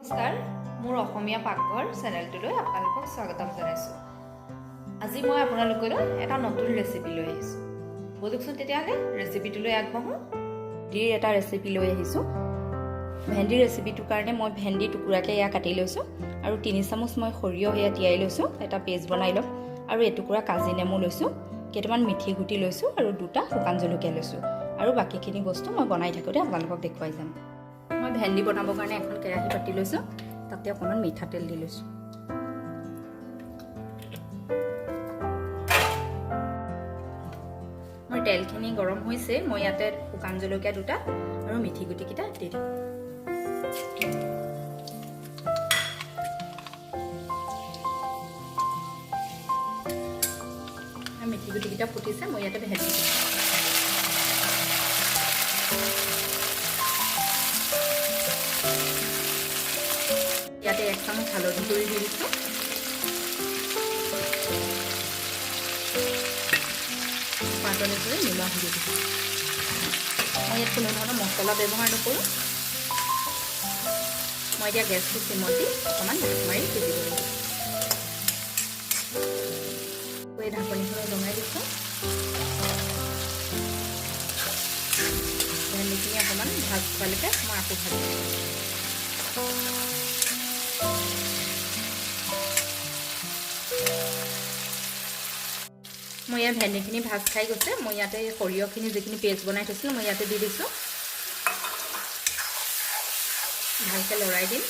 নমস্কাৰ মোৰ অসমীয়া পাকঘৰ চেনেলটোলৈ আপোনালোকক স্বাগতম জনাইছোঁ। আজি মই আপোনালোকলৈ এটা নতুন ৰেচিপি লৈ আহিছোঁ। বলকচোন তেতিয়াহ'লে ৰেচিপিটোলৈ আগবাঢ়োঁ। ভেন্দিৰ এটা ৰেচিপি লৈ আহিছোঁ। ভেন্দিৰ ৰেচিপিটোৰ কাৰণে মই ভেন্দি টুকুৰাকৈ এয়া কাটি লৈছোঁ আৰু 3 চামুচ মই সৰিয়হ এয়া তিয়াই লৈছোঁ, এটা পেষ্ট বনাই ল'ম। আৰু এটুকুৰা কাজি নেমু লৈছোঁ, কেইটামান মিঠি গুটি লৈছোঁ আৰু 2টা শুকান জলকীয়া লৈছোঁ। আৰু বাকীখিনি বস্তু মই বনাই থাকোঁতে আপোনালোকক দেখুৱাই যাম। মই ভেন্দি বনাবৰ কাৰণে এখন কেৰাহী পাতি লৈছোঁ, তাতে অকণমান মিঠাতেল দি লৈছোঁ। মোৰ তেলখিনি গৰম হৈছে, মই ইয়াতে শুকান জলকীয়া 2টা আৰু মিঠি গুটিকেইটা দি দিম। মিঠি গুটিকেইটা ফুটিছে, মই ইয়াতে ভেন্দি দিম। ইয়াতে 1 চামুচ হালধি গুড়ি দি দিছোঁ। সোৱাদ অনুসৰি নিমখ দি দিছোঁ। মই ইয়াত কোনো ধৰণৰ মছলা ব্যৱহাৰ নকৰোঁ। মই এতিয়া গেছটো চিমত দি অকণমান ঢাক মাৰি সিজিব লাগিব। এই ঢাকনিখন লগাই দিছোঁ। ভেন্দিখিনি অকণমান ভাজ খোৱালৈকে মই আকৌ ভাজিম। মই ইয়াত ভেন্দিখিনি ভাজ খাই গৈছে, মই ইয়াতে সৰিয়হখিনি যিখিনি পেষ্ট বনাই থৈছিলোঁ মই ইয়াতে দি দিছোঁ। ভালকৈ লৰাই দিম।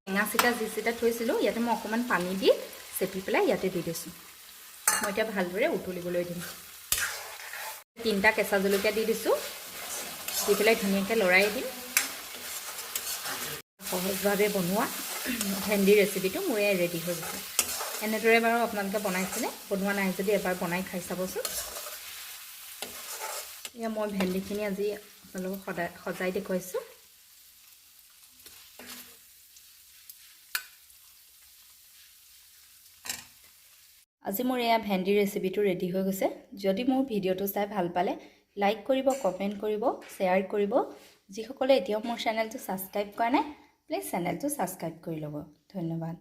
টেঙা চিটা যি চিটা থৈছিলোঁ ইয়াতে মই অকণমান পানী দি চেপি পেলাই ইয়াতে দি দিছোঁ। মই এতিয়া ভালদৰে উতলিবলৈ দিম। 3টা কেঁচা জলকীয়া দি দিছোঁ, দি পেলাই ধুনীয়াকৈ লৰাই দিম। সহজভাৱে বনোৱা ভেন্দিৰ ৰেচিপিটো মোৰ এয়া ৰেডি হৈ গৈছে। এনেদৰে বাৰু আপোনালোকে বনাইছেনে? বনোৱা নাই যদি এবাৰ বনাই খাই চাবচোন। এয়া মই ভেন্দিখিনি আজি আপোনালোকক সজাই দেখুৱাইছোঁ। আজি মোৰ এয়া ভেন্দিৰ ৰেচিপিটো ৰেডি হৈ গৈছে। যদি মোৰ ভিডিঅ'টো চাই ভাল পালে লাইক কৰিব, কমেণ্ট কৰিব, শ্বেয়াৰ কৰিব। যিসকলে এতিয়াও মোৰ চেনেলটো ছাবস্ক্ৰাইব কৰা নাই, প্লিজ চেনেলটো ছাবস্ক্ৰাইব কৰি ল'ব। ধন্যবাদ।